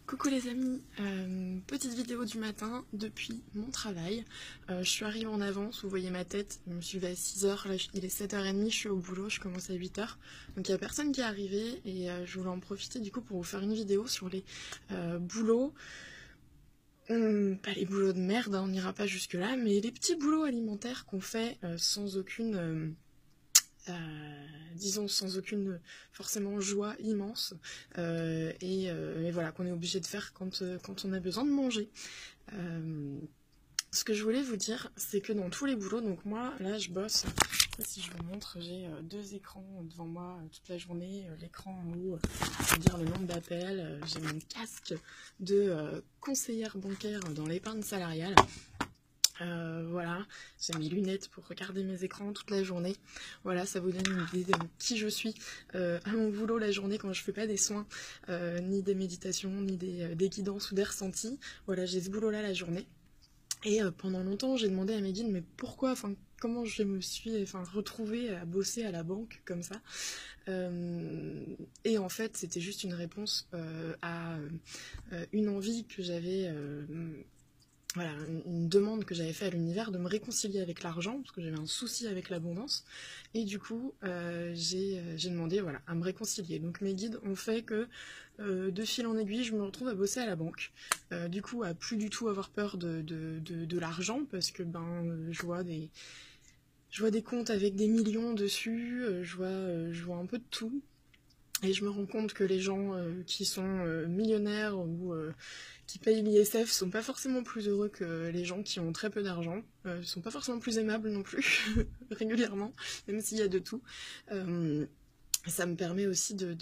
Coucou les amis, petite vidéo du matin depuis mon travail. Je suis arrivée en avance, vous voyez ma tête, je me suis levée à 6h, là il est 7h30, je suis au boulot, je commence à 8h. Donc il n'y a personne qui est arrivé et je voulais en profiter du coup pour vous faire une vidéo sur les boulots. Pas les boulots de merde, hein, on n'ira pas jusque là, mais les petits boulots alimentaires qu'on fait sans aucune... disons sans aucune forcément joie immense et voilà qu'on est obligé de faire quand on a besoin de manger. Ce que je voulais vous dire, c'est que dans tous les boulots, donc moi là je bosse, si je vous montre, j'ai deux écrans devant moi toute la journée, l'écran en haut, c'est dire le nombre d'appels, j'ai mon casque de conseillère bancaire dans l'épargne salariale. Voilà, j'ai mes lunettes pour regarder mes écrans toute la journée. Voilà, ça vous donne une idée de qui je suis à mon boulot la journée quand je fais pas des soins, ni des méditations, ni des guidances ou des ressentis. Voilà, j'ai ce boulot-là la journée. Et pendant longtemps, j'ai demandé à mes guides, mais pourquoi, enfin, comment je me suis retrouvée à bosser à la banque comme ça. Et en fait, c'était juste une réponse à une envie que j'avais... Voilà, une demande que j'avais faite à l'univers de me réconcilier avec l'argent, parce que j'avais un souci avec l'abondance. Et du coup, j'ai demandé voilà, à me réconcilier. Donc mes guides ont fait que, de fil en aiguille, je me retrouve à bosser à la banque. Du coup, à plus du tout avoir peur de l'argent, parce que je vois des comptes avec des millions dessus, je vois un peu de tout. Et je me rends compte que les gens qui sont millionnaires ou qui payent l'ISF sont pas forcément plus heureux que les gens qui ont très peu d'argent, sont pas forcément plus aimables non plus, régulièrement, même s'il y a de tout. Ça me permet aussi de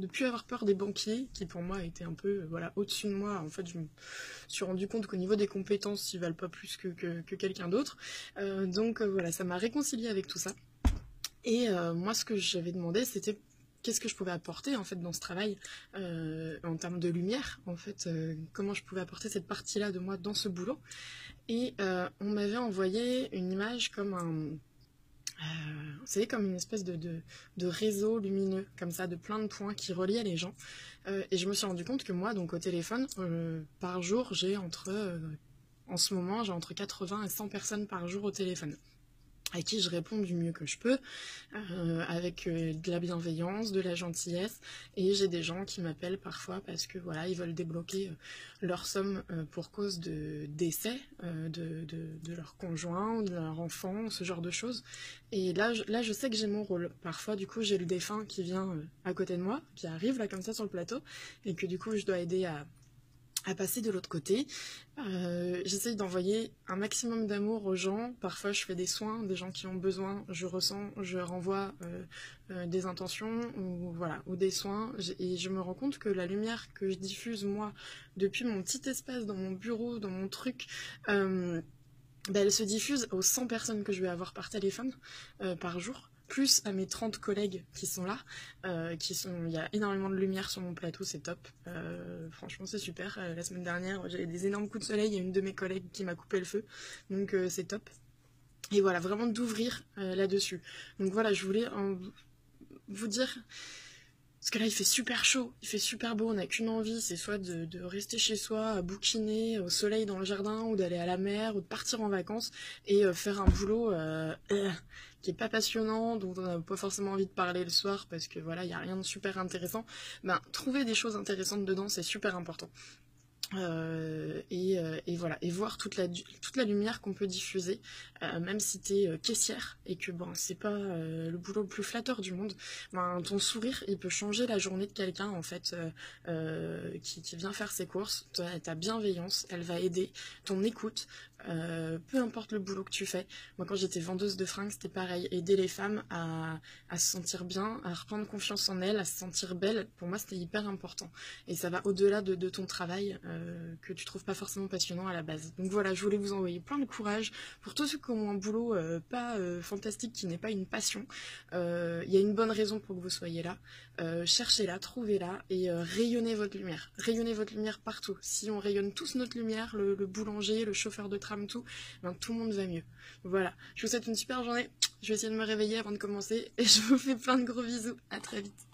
plus avoir peur des banquiers, qui pour moi étaient un peu au-dessus de moi. En fait, je me suis rendu compte qu'au niveau des compétences, ils valent pas plus que quelqu'un d'autre. Donc voilà, ça m'a réconciliée avec tout ça. Et moi, ce que j'avais demandé, c'était qu'est-ce que je pouvais apporter en fait dans ce travail en termes de lumière, en fait, comment je pouvais apporter cette partie-là de moi dans ce boulot. Et on m'avait envoyé une image comme vous savez, comme une espèce de réseau lumineux, comme ça, de plein de points qui reliaient les gens. Et je me suis rendu compte que moi, donc au téléphone, par jour, en ce moment, j'ai entre 80 et 100 personnes par jour au téléphone, à qui je réponds du mieux que je peux, avec de la bienveillance, de la gentillesse, et j'ai des gens qui m'appellent parfois parce que voilà, ils veulent débloquer leur somme pour cause de décès de leur conjoint ou de leur enfant, ce genre de choses. Et là je sais que j'ai mon rôle. Parfois du coup j'ai le défunt qui vient à côté de moi, qui arrive là comme ça sur le plateau, et que du coup je dois aider à passer de l'autre côté. J'essaye d'envoyer un maximum d'amour aux gens. Parfois je fais des soins, des gens qui ont besoin, je ressens, je renvoie des intentions ou des soins, et je me rends compte que la lumière que je diffuse moi depuis mon petit espace dans mon bureau, dans mon truc, elle se diffuse aux 100 personnes que je vais avoir par téléphone par jour, plus à mes 30 collègues qui sont là, il y a énormément de lumière sur mon plateau, c'est top, franchement c'est super. La semaine dernière j'avais des énormes coups de soleil, il y a une de mes collègues qui m'a coupé le feu, donc c'est top. Et voilà, vraiment d'ouvrir là-dessus. Donc voilà, je voulais vous dire, parce que là il fait super chaud, il fait super beau, on n'a qu'une envie, c'est soit de rester chez soi, à bouquiner au soleil dans le jardin, ou d'aller à la mer, ou de partir en vacances, et faire un boulot qui est pas passionnant, dont on n'a pas forcément envie de parler le soir, parce que voilà, il n'y a rien de super intéressant. Trouver des choses intéressantes dedans, c'est super important. Et voilà, et voir toute la lumière qu'on peut diffuser, même si t'es caissière et que c'est pas le boulot le plus flatteur du monde, ton sourire il peut changer la journée de quelqu'un en fait, qui vient faire ses courses. Ta bienveillance elle va aider, ton écoute, peu importe le boulot que tu fais. Moi quand j'étais vendeuse de fringues c'était pareil, aider les femmes à se sentir bien, à reprendre confiance en elles, à se sentir belles, pour moi c'était hyper important, et ça va au-delà de ton travail que tu trouves pas forcément passionnant à la base. Donc voilà, je voulais vous envoyer plein de courage pour tous ceux qui ont un boulot pas fantastique, qui n'est pas une passion. Il y a une bonne raison pour que vous soyez là. Cherchez-la, trouvez-la, et rayonnez votre lumière. Rayonnez votre lumière partout. Si on rayonne tous notre lumière, le boulanger, le chauffeur de tram, tout le monde va mieux. Voilà, je vous souhaite une super journée. Je vais essayer de me réveiller avant de commencer, et je vous fais plein de gros bisous. À très vite.